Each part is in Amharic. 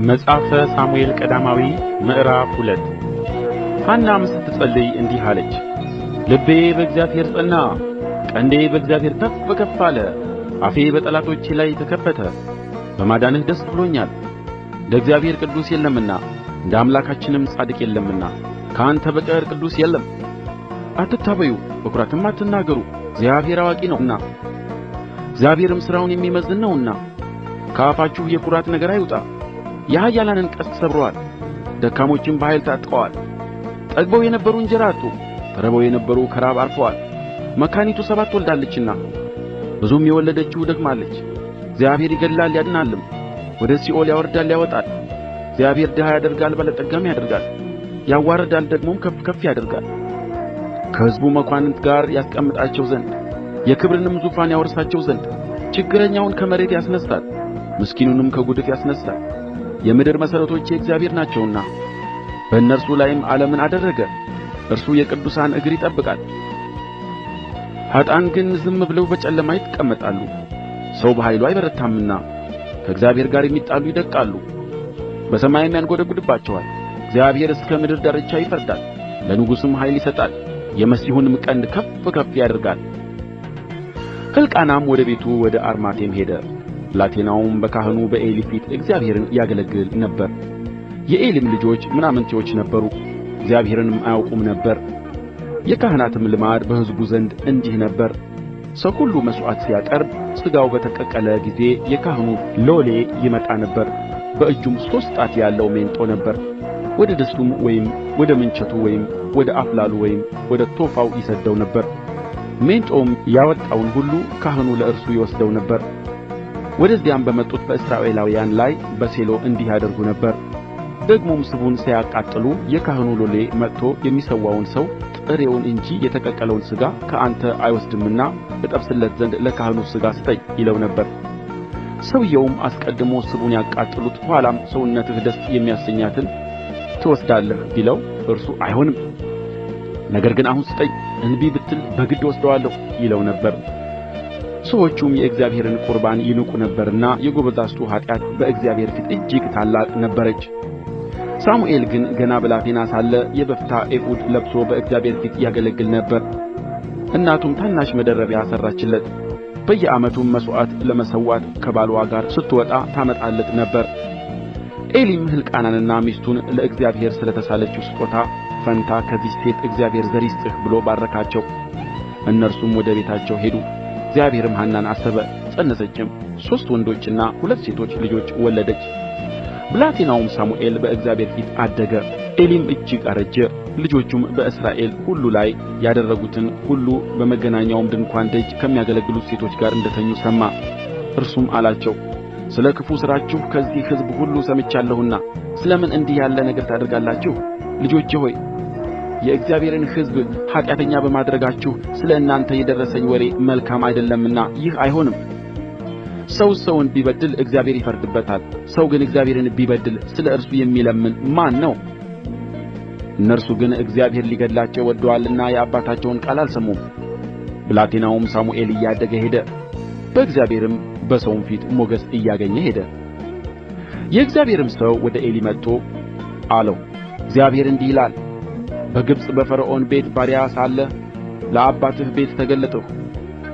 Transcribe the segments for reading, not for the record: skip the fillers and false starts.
መጽሐፈ ሳሙኤል ቀዳማዊ ምዕራፍ 2 ሐናም ስትጸልይ እንዲህ አለች። ልቤ በእግዚአብሔር ጸና፣ ቀንዴ በእግዚአብሔር ከፍ ከፍ አለ። አፌ በጠላቶቼ ላይ ተከፈተ። በማዳንህ ደስ ብሎኛል። እንደ እግዚአብሔር ቅዱስ የለምና እንደ አምላካችንም ጻድቅ የለምና ከአንተ በቀር ቅዱስ የለም። አትታበዩ፣ በኵራትም አትናገሩ፣ እግዚአብሔር አዋቂ ነውና እግዚአብሔርም ሥራውን የሚመዝን ነውና። ከአፋችሁ የኵራት ነገር አይውጣ። የኃያላንን ቀስት ሰብረዋል፣ ደካሞችም በኃይል ታጥቀዋል። ጠግበው የነበሩ እንጀራ አጡ፣ ተርበው የነበሩ ከራብ ዐርፈዋል። መካኒቱ 7 ወልዳለችና ብዙም የወለደችው ደክማለች። እግዚአብሔር ይገድላል ያድናልም፣ ወደ ሲኦል ያወርዳል ያወጣል። እግዚአብሔር ድሀ ያደርጋል ባለጠጋም ያደርጋል፣ ያዋርዳል ደግሞም ከፍ ከፍ ያደርጋል። ከሕዝቡ መኳንንት ጋር ያስቀምጣቸው ዘንድ የክብርንም ዙፋን ያወርሳቸው ዘንድ ችግረኛውን ከመሬት ያስነሣል፣ ምስኪኑንም ከጉድፍ ያስነሣል። የምድር መሠረቶች የእግዚአብሔር ናቸውና በእነርሱ ላይም ዓለምን አደረገ። እርሱ የቅዱሳን እግር ይጠብቃል። ኀጥኣን ግን ዝም ብለው በጨለማ ይቀመጣሉ። ሰው በኃይሉ አይበረታምና ከእግዚአብሔር ጋር የሚጣሉ ይደቅቃሉ፣ በሰማይም ያንጐደጕድባቸዋል። እግዚአብሔር እስከ ምድር ዳርቻ ይፈርዳል፣ ለንጉሡም ኃይል ይሰጣል፣ የመሲሑንም ቀንድ ከፍ ከፍ ያደርጋል። ሕልቃናም ወደ ቤቱ ወደ አርማቴም ሄደ። ብላቴናውም በካህኑ በዔሊ ፊት እግዚአብሔርን ያገለግል ነበር። የዔሊም ልጆች ምናምንቴዎች ነበሩ፣ እግዚአብሔርንም አያውቁም ነበር። የካህናትም ልማድ በሕዝቡ ዘንድ እንዲህ ነበር። ሰው ሁሉ መሥዋዕት ሲያቀርብ ሥጋው በተቀቀለ ጊዜ የካህኑ ሎሌ ይመጣ ነበር። በእጁም 3 ጣት ያለው ሜንጦ ነበር። ወደ ድስቱም ወይም ወደ ምንቸቱ ወይም ወደ አፍላሉ ወይም ወደ ቶፋው ይሰድደው ነበር። ሜንጦውም ያወጣውን ሁሉ ካህኑ ለእርሱ ይወስደው ነበር። ወደዚያም በመጡት በእስራኤላውያን ላይ በሴሎ እንዲህ ያደርጉ ነበር። ደግሞም ስቡን ሳያቃጥሉ የካህኑ ሎሌ መጥቶ የሚሠዋውን ሰው ጥሬውን እንጂ የተቀቀለውን ሥጋ ከአንተ አይወስድምና እጠብስለት ዘንድ ለካህኑ ሥጋ ስጠኝ ይለው ነበር። ሰውየውም አስቀድሞ ስቡን ያቃጥሉት ኋላም ሰውነትህ ደስ የሚያሰኛትን ትወስዳለህ ቢለው እርሱ አይሆንም፣ ነገር ግን አሁን ስጠኝ፣ እንቢ ብትል በግድ ወስደዋለሁ ይለው ነበር። ሰዎቹም የእግዚአብሔርን ቁርባን ይንቁ ነበርና የጎበዛዝቱ ኃጢአት በእግዚአብሔር ፊት እጅግ ታላቅ ነበረች። ሳሙኤል ግን ገና ብላቴና ሳለ የበፍታ ኤፉድ ለብሶ በእግዚአብሔር ፊት ያገለግል ነበር። እናቱም ታናሽ መደረቢያ ሠራችለት። በየዓመቱም መሥዋዕት ለመሠዋት ከባልዋ ጋር ስትወጣ ታመጣለት ነበር። ዔሊም ሕልቃናንና ሚስቱን ለእግዚአብሔር ስለ ተሳለችው ስጦታ ፈንታ ከዚህች ሴት እግዚአብሔር ዘር ይስጥህ ብሎ ባረካቸው። እነርሱም ወደ ቤታቸው ሄዱ። እግዚአብሔርም ሐናን አሰበ፣ ፀነሰችም፣ 3 ወንዶችና 2 ሴቶች ልጆች ወለደች። ብላቴናውም ሳሙኤል በእግዚአብሔር ፊት አደገ። ዔሊም እጅግ አረጀ። ልጆቹም በእስራኤል ሁሉ ላይ ያደረጉትን ሁሉ በመገናኛውም ድንኳን ደጅ ከሚያገለግሉት ሴቶች ጋር እንደተኙ ሰማ። እርሱም አላቸው፣ ስለ ክፉ ሥራችሁ ከዚህ ሕዝብ ሁሉ ሰምቻለሁና ስለ ምን እንዲህ ያለ ነገር ታደርጋላችሁ? ልጆቼ ሆይ የእግዚአብሔርን ሕዝብ ኃጢአተኛ በማድረጋችሁ ስለ እናንተ የደረሰኝ ወሬ መልካም አይደለምና ይህ አይሆንም። ሰው ሰውን ቢበድል እግዚአብሔር ይፈርድበታል። ሰው ግን እግዚአብሔርን ቢበድል ስለ እርሱ የሚለምን ማን ነው? እነርሱ ግን እግዚአብሔር ሊገድላቸው ወድደዋልና የአባታቸውን ቃል አልሰሙም። ብላቴናውም ሳሙኤል እያደገ ሄደ፣ በእግዚአብሔርም በሰውም ፊት ሞገስ እያገኘ ሄደ። የእግዚአብሔርም ሰው ወደ ዔሊ መጥቶ አለው፣ እግዚአብሔር እንዲህ ይላል፣ በግብጽ በፈርዖን ቤት ባሪያ ሳለህ ለአባትህ ቤት ተገለጥሁ።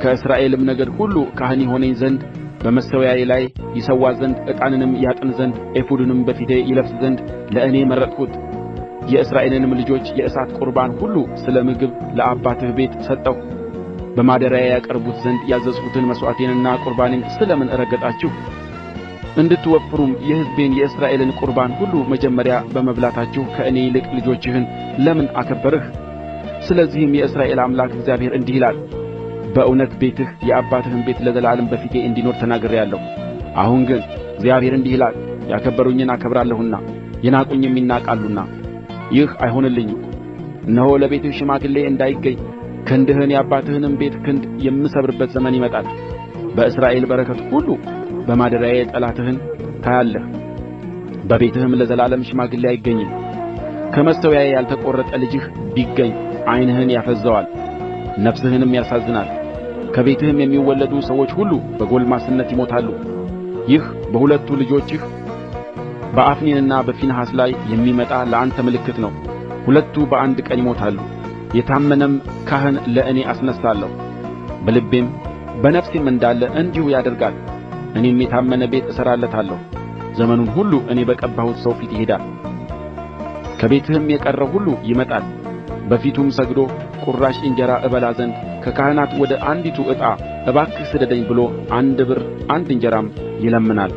ከእስራኤልም ነገድ ሁሉ ካህን ይሆነኝ ዘንድ በመሠዊያዬ ላይ ይሠዋ ዘንድ ዕጣንንም ያጥን ዘንድ ኤፉድንም በፊቴ ይለብስ ዘንድ ለእኔ መረጥሁት። የእስራኤልንም ልጆች የእሳት ቁርባን ሁሉ ስለ ምግብ ለአባትህ ቤት ሰጠሁ። በማደሪያዬ ያቀርቡት ዘንድ ያዘዝሁትን መሥዋዕቴንና ቁርባኔን ስለ ምን ረገጣችሁ? እንድትወፍሩም የሕዝቤን የእስራኤልን ቁርባን ሁሉ መጀመሪያ በመብላታችሁ ከእኔ ይልቅ ልጆችህን ለምን አከበርህ? ስለዚህም የእስራኤል አምላክ እግዚአብሔር እንዲህ ይላል፣ በእውነት ቤትህ የአባትህም ቤት ለዘላለም በፊቴ እንዲኖር ተናግሬአለሁ። አሁን ግን እግዚአብሔር እንዲህ ይላል፣ ያከበሩኝን አከብራለሁና የናቁኝም ይናቃሉና ይህ አይሆንልኝም። እነሆ ለቤትህ ሽማግሌ እንዳይገኝ ክንድህን የአባትህንም ቤት ክንድ የምሰብርበት ዘመን ይመጣል። በእስራኤል በረከት ሁሉ በማደሪያዬ ጠላትህን ታያለህ። በቤትህም ለዘላለም ሽማግሌ አይገኝም። ከመሠዊያዬ ያልተቈረጠ ልጅህ ቢገኝ ዓይንህን ያፈዝዘዋል፣ ነፍስህንም ያሳዝናል። ከቤትህም የሚወለዱ ሰዎች ሁሉ በጐልማስነት ይሞታሉ። ይህ በሁለቱ ልጆችህ በአፍኒንና በፊንሐስ ላይ የሚመጣ ለአንተ ምልክት ነው። ሁለቱ በአንድ ቀን ይሞታሉ። የታመነም ካህን ለእኔ አስነሣለሁ። በልቤም በነፍሴም እንዳለ እንዲሁ ያደርጋል። እኔም የታመነ ቤት እሠራለታለሁ። ዘመኑን ሁሉ እኔ በቀባሁት ሰው ፊት ይሄዳል። ከቤትህም የቀረው ሁሉ ይመጣል። በፊቱም ሰግዶ ቁራሽ እንጀራ እበላ ዘንድ ከካህናት ወደ አንዲቱ ዕጣ እባክህ ስደደኝ ብሎ 1 ብር 1 እንጀራም ይለምናል።